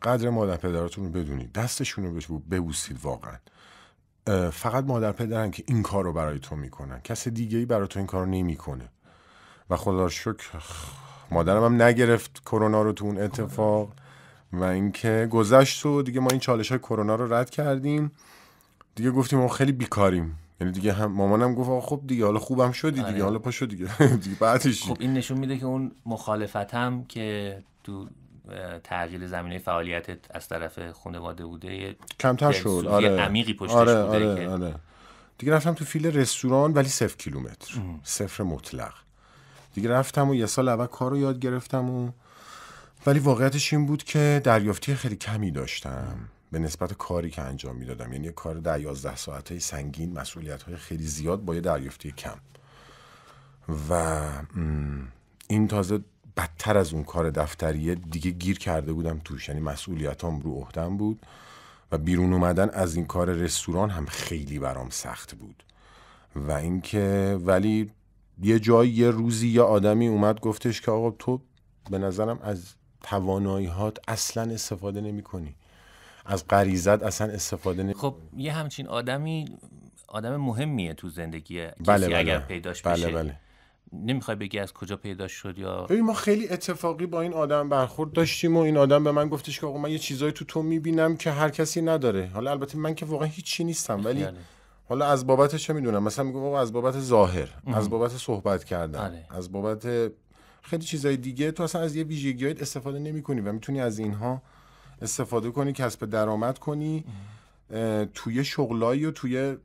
قدر مادر پدراتون رو بدونید، دستشون رو ببوسید. واقعا فقط مادر پدرن که این کار رو برای تو میکنن، کس دیگه‌ای برای تو این کار رو نمیکنه. و خدا رو شکر مادرم هم نگرفت کرونا رو تو اون اتفاق و اینکه گذشت و دیگه ما این چالش‌های کرونا رو رد کردیم. دیگه گفتیم ما خیلی بیکاریم، یعنی دیگه هم مامانم گفت آقا خب دیگه حالا خوبم شدی دیگه، حالا پاشو دیگه دیگه بعدش. خب این نشون میده که اون مخالفتم که تو تغییر زمینه فعالیتت از طرف خانواده بوده کمتر شد. آره عمیقی پشتش بوده. آره. دیگه رفتم تو فیل رستوران، ولی 0 کیلومتر، 0 مطلق. دیگه رفتم و یه سال اول کار رو یاد گرفتم و ولی واقعیتش این بود که دریافتی خیلی کمی داشتم به نسبت کاری که انجام میدادم. یعنی کار 10-11 ساعته سنگین، مسئولیت‌های خیلی زیاد با یه دریافتی کم. و این تازه بدتر از اون کار دفتریه دیگه گیر کرده بودم توش، یعنی مسئولیتام رو عهدم بود و بیرون اومدن از این کار رستوران هم خیلی برام سخت بود. و اینکه ولی یه جایی یه روزی یه آدمی اومد گفتش که آقا تو به نظرم از توانایی‌هات اصلا استفاده نمی‌کنی، از غریزت اصلا استفاده نمی‌کنی. خب یه همچین آدمی آدم مهمیه تو زندگی بله اگر پیداش بشه. بله. نمیخوای بگی از کجا پیداش شد؟ یا ببین ما خیلی اتفاقی با این آدم برخورد داشتیم و این آدم به من گفتش که آقا من یه چیزایی تو میبینم که هر کسی نداره. حالا البته من که واقعا هیچی نیستم، ولی حالا از بابتش چه میدونم، مثلا میگم آقا از بابت ظاهر، از بابت صحبت کردن، از بابت خیلی چیزای دیگه تو اصلا از یه ویژگیات استفاده نمی‌کنی و میتونی از اینها استفاده کنی، کسب درآمد کنی توی شغلایی و توی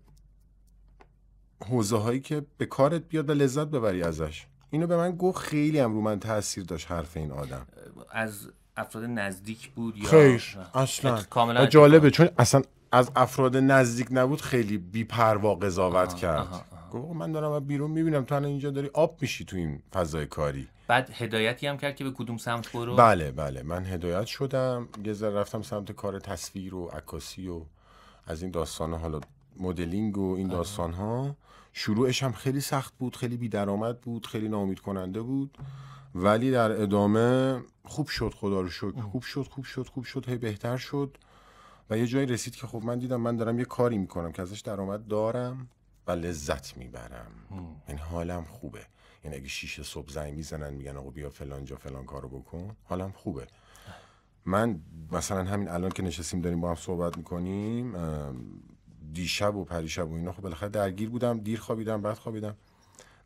حوزه هایی که به کارت بیاد و لذت ببری ازش. اینو به من گفت، خیلی هم رو من تاثیر داشت حرف این آدم. از افراد نزدیک بود یا خیر اصلا کاملا جالبه، چون اصلا از افراد نزدیک نبود، خیلی بی‌پروا قضاوت کرد. گفت من دارم بیرون میبینم تو الان اینجا داری آب میشی تو این فضای کاری. بعد هدایتی هم کرد که به کدوم سمت برو؟ بله من هدایت شدم، یه ذره رفتم سمت کار تصویر و عکاسی و از این داستانا، حالا مدلینگ و این داستان‌ها. شروعش هم خیلی سخت بود، خیلی بی‌درآمد بود، خیلی ناامید کننده بود، ولی در ادامه خوب شد، خدا رو شکر. خوب شد هی بهتر شد و یه جایی رسید که خب من دیدم من دارم یه کاری میکنم که ازش درآمد دارم و لذت میبرم. این حالم خوبه. یعنی اگه 6 صبح زنگ میزنن میگن آقا بیا فلان جا فلان کارو بکن، حالم خوبه. من مثلا همین الان که نشستیم داریم با هم صحبت میکنیم، دیشب و پریشب و اینا خب بالاخره درگیر بودم، دیر خوابیدم، بعد خوابیدم،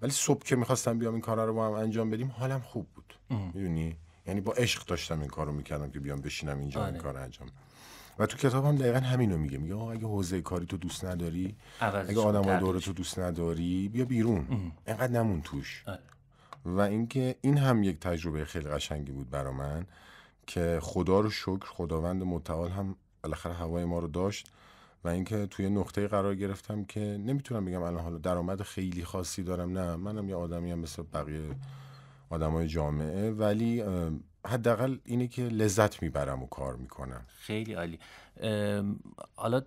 ولی صبح که میخواستم بیام این کارا رو با هم انجام بدیم حالم خوب بود. میدونی، یعنی با عشق داشتم این کارو میکردم که بیام بشینم اینجا این کارو انجام. و تو کتابم دقیقاً همینو میگه آقا اگه حوزه کاری تو دوست نداری، اگه آدمای دور تو دوست نداری، بیا بیرون، اینقدر نمون توش. و اینکه این هم یک تجربه خیلی قشنگی بود برا من که خدا رو شکر خداوند متعال هم بالاخره هوای ما رو داشت و اینکه توی نقطه قرار گرفتم که نمیتونم بگم الان حالا درآمد خیلی خاصی دارم، نه، منم یه آدمی هم مثل بقیه آدمای جامعه، ولی حداقل اینه که لذت میبرم و کار میکنم. خیلی عالی. حالا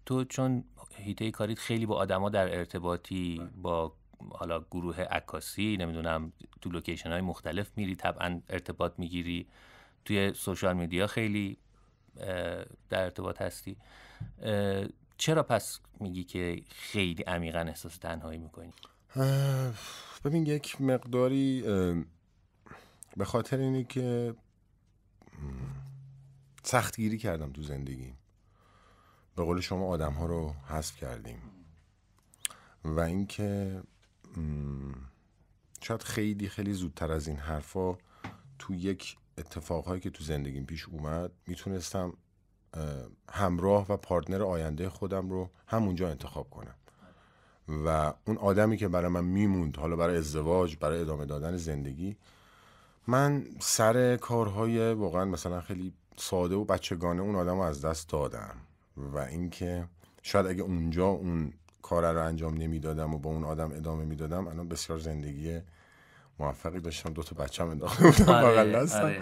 تو چون حیطه کاریت خیلی با آدما در ارتباطی، با حالا گروه عکاسی، نمیدونم تو لوکیشن های مختلف میری، طبعا ارتباط میگیری، توی سوشال میدیا خیلی در ارتباط هستی، چرا پس میگی که خیلی عمیقا احساس تنهایی میکنی؟ ببین یک مقداری به خاطر اینه که سختگیری کردم تو زندگی، به قول شما آدم ها رو حذف کردیم و اینکه شاید خیلی خیلی زودتر از این حرفا تو یک اتفاقهایی که تو زندگیم پیش اومد میتونستم همراه و پارتنر آینده خودم رو همونجا انتخاب کنم و اون آدمی که برای من میموند، حالا برای ازدواج، برای ادامه دادن زندگی، من سر کارهای واقعا مثلا خیلی ساده و بچگانه اون آدم رو از دست دادم و اینکه شاید اگه اونجا اون کار رو انجام نمیدادم و با اون آدم ادامه میدادم الان بسیار زندگی موفقی داشتم، 2 بچه‌م انداخته بودم بغل دستم.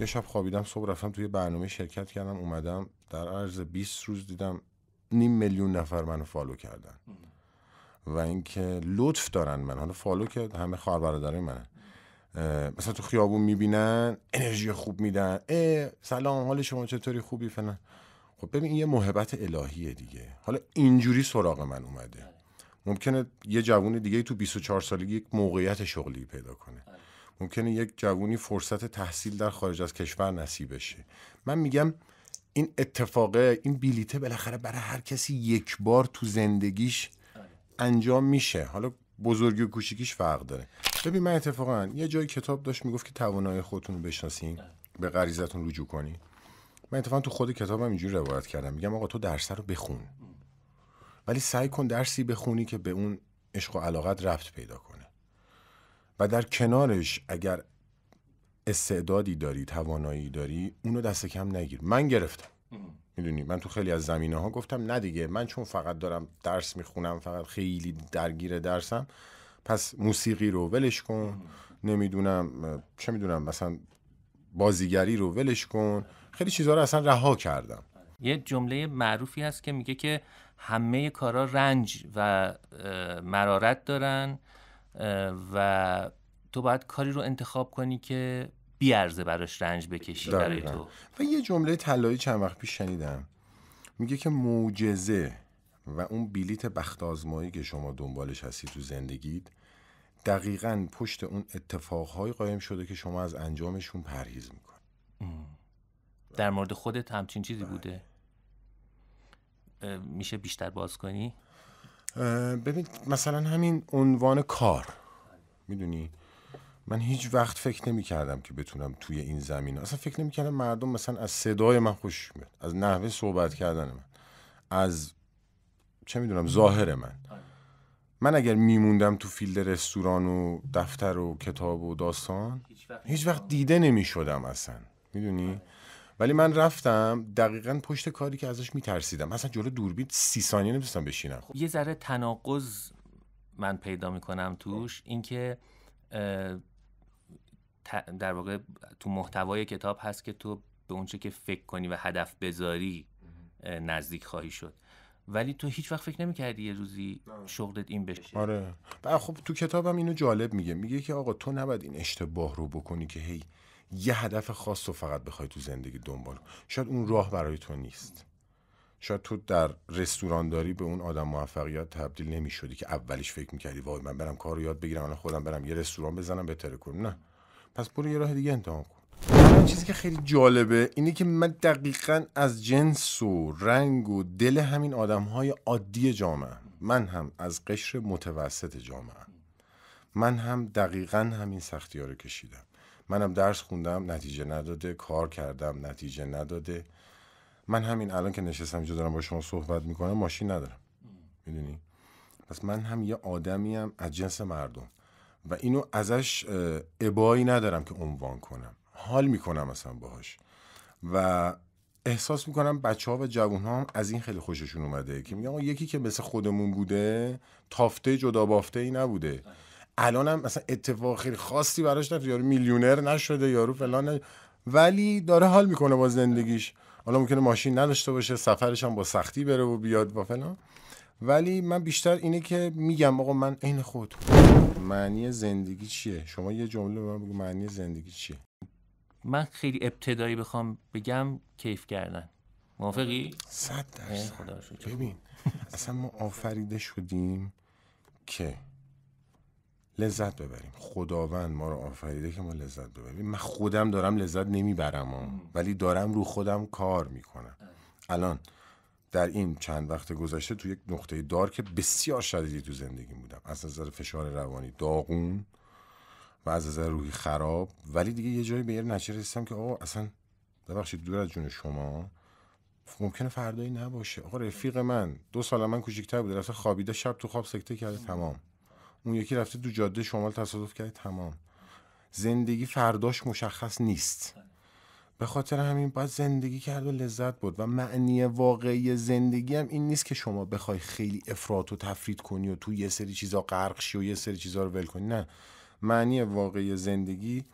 یه شب خوابیدم، صبح رفتم توی برنامه شرکت کردم، اومدم در عرض 20 روز دیدم 500,000 نفر منو فالو کردن و اینکه لطف دارن من، حالا فالو که همه خواهر برادرای منن، مثلا تو خیابون میبینن انرژی خوب میدن، سلام حال شما چطوری، خوبی فلان. خب ببین این یه محبت الهیه دیگه. حالا اینجوری سراغ من اومده، ممکنه یه جوون دیگه تو 24 سالگی یک موقعیت شغلی پیدا کنه، ممکنه یک جوونی فرصت تحصیل در خارج از کشور نصیب بشه. من میگم این اتفاقه، این بلیته بالاخره برای هر کسی یک بار تو زندگیش انجام میشه، حالا بزرگی و کوچیکیش فرق داره. ببین من اتفاقا یه جای کتاب داشت میگفت که توانایی خودتون رو بشناسین، به غریزتون رجوع کنین. من اتفاقا تو خود کتابم اینجوری روایت کردم، میگم آقا تو درس رو بخون، ولی سعی کن درسی بخونی که به اون عشق و علاقت ربط پیدا کنه و در کنارش اگر استعدادی داری، توانایی داری، اونو دست کم نگیر. من گرفتم، میدونی من تو خیلی از زمینه ها گفتم نه دیگه، من چون فقط دارم درس میخونم، فقط خیلی درگیر درسم، پس موسیقی رو ولش کن، نمیدونم چه میدونم مثلا بازیگری رو ولش کن، خیلی چیزها رو اصلا رها کردم. یه جمله معروفی هست که میگه که همه کارا رنج و مرارت دارن و تو باید کاری رو انتخاب کنی که بیارزه براش رنج بکشی برای تو. و یه جمله طلایی چند وقت پیش شنیدم، میگه که معجزه و اون بلیت بخت آزمایی که شما دنبالش هستی تو زندگیت دقیقاً پشت اون اتفاقهای قایم شده که شما از انجامشون پرهیز میکنی. در مورد خودت همچین چیزی بوده؟ میشه بیشتر باز کنی؟ ببین مثلا همین عنوان کار، میدونی من هیچ وقت فکر نمی کردم که بتونم توی این زمینه، اصلا فکر نمی کردم مردم مثلا از صدای من خوش میاد، از نحوه صحبت کردن من، از چه میدونم ظاهر من اگر میموندم تو فیلد رستوران و دفتر و کتاب و داستان هیچ وقت دیده نمی شدم اصلا، میدونی. ولی من رفتم دقیقاً پشت کاری که ازش میترسیدم، مثلا جلو دوربین 30 ثانیه نمیتونستم بشینم. یه ذره تناقض من پیدا میکنم توش، اینکه در واقع تو محتوای کتاب هست که تو به اونچه که فکر کنی و هدف بذاری نزدیک خواهی شد، ولی تو هیچ وقت فکر نمی‌کردی یه روزی شغلت این بشه. آره. خب تو کتابم اینو جالب میگه که آقا تو نباید این اشتباه رو بکنی که هی یه هدف خاص رو فقط بخوای تو زندگی دنبال کنی. شاید اون راه برای تو نیست، شاید تو در رستورانداری به اون آدم موفقیت تبدیل نمی‌شدی که اولیش فکر می‌کردی وای من برم کارو یاد بگیرم الان خودم برم یه رستوران بزنم بهتره کنم. نه، پس برو یه راه دیگه امتحان کن. چیزی که خیلی جالبه اینه که من دقیقاً از جنس و رنگ و دل همین آدم‌های عادی جامعه، من هم از قشر متوسط جامعه، من هم دقیقاً همین سختی‌ها رو کشیدم. منم درس خوندم نتیجه نداده، کار کردم نتیجه نداده. من همین الان که نشستم اینجا دارم با شما صحبت میکنم ماشین ندارم، میدونی؟ پس من هم یه آدمیم از جنس مردم و اینو ازش ابایی ندارم که عنوان کنم، حال میکنم مثلا باهاش و احساس میکنم بچه‌ها و جوان‌ها هم از این خیلی خوششون اومده که میگم یکی که مثل خودمون بوده تافته جدا بافته ای نبوده. الان هم مثلا اتفاق خیلی خاصی براش نیفتاده، یارو میلیونر نشده، یارو فلان ولی داره حال میکنه با زندگیش. حالا ممکنه ماشین نداشته باشه، سفرش هم با سختی بره و بیاد و فلان، ولی من بیشتر اینه که میگم آقا من عین خودم. معنی زندگی چیه؟ شما یه جمله به من بگو معنی زندگی چیه؟ من خیلی ابتدایی بخوام بگم کیف کردن. موافقی؟ 100%. ببین اصلا ما آفریده شدیم که لذت ببریم. خداوند ما رو آفریده که ما لذت ببریم. من خودم دارم لذت نمیبرم ولی دارم رو خودم کار میکنم. الان در این چند وقت گذشته تو یک نقطه دارک بسیار شدیدی تو زندگی بودم، از نظر فشار روانی داغون و از نظر روحی خراب، ولی دیگه یه جایی به یه نتیجه رسیدم که آقا اصلا ببخشید دور از جون شما ممکنه فردایی نباشه. آقا رفیق من 2 سال من کوچیک‌تر بوده، رفته خوابیده شب تو خواب سکته کرده، تمام. اون یکی رفته تو جاده شمال تصادف کرده، تمام. زندگی فرداش مشخص نیست. به خاطر همین باید زندگی کرد و لذت برد و معنی واقعی زندگی هم این نیست که شما بخوای خیلی افراط و تفرید کنی و تو یه سری چیزا غرق شی و یه سری چیزا رو ول کنی. نه، معنی واقعی زندگی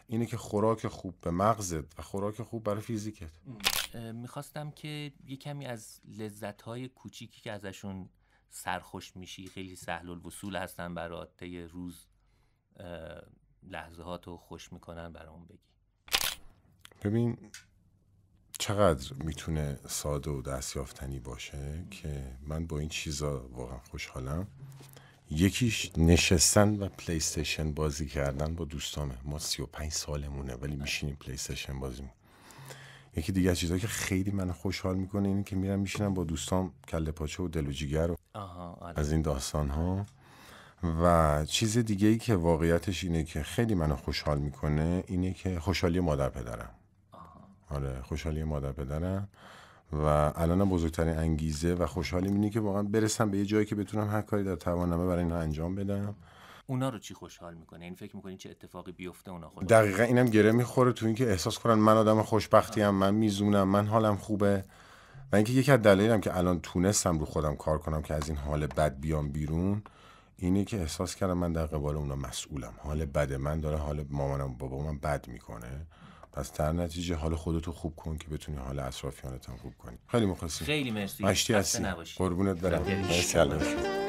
اینه که خوراک خوب به مغزت و خوراک خوب برای فیزیکت. میخواستم که یه کمی از لذت‌های کوچیکی که ازشون سرخوش میشی، خیلی سهل الوصول هستن برات، طی روز لحظهاتو خوش میکنن، برامون بگی. ببین چقدر میتونه ساده و دستیافتنی باشه که من با این چیزا واقعا خوشحالم. یکیش نشستن و پلی استیشن بازی کردن با دوستامه. ما 35 سالمونه ولی میشینیم پلی استیشن بازی میکنیم. یکی دیگه از چیزایی که خیلی من خوشحال میکنه اینه که میرم میشینم با دوستام کله پاچه و دل و جیگر و از این داستان ها. و چیز دیگه ای که واقعیتش اینه که خیلی منو خوشحال میکنه اینه که خوشحالی مادر پدرم. آره، خوشحالی مادر پدرم و الانم بزرگترین انگیزه و خوشحالی اینه که واقعا برسم به یه جایی که بتونم هر کاری در توانمه برای اینا انجام بدم. اونا رو چی خوشحال میکنه؟ این فکر میکنین چه اتفاقی بیفته اونا خوشحال؟ دقیقاً اینم گره میخوره تو این که احساس کنن من آدم خوشبختی ام، من میزونم، من حالم خوبه. و اینکه یکی از دلایلم که الان تونستم رو خودم کار کنم که از این حال بد بیام بیرون اینه که احساس کردم من در قبال اونا مسئولم. حال بد من داره حال مامانم بابامم بد میکنه، پس در نتیجه حال خودتو خوب کن که بتونی حال اطرافیانت هم خوب کنی. خیلی مخلصیم. خیلی مرسی. مشتی هستی. قربونت برم. مرسی.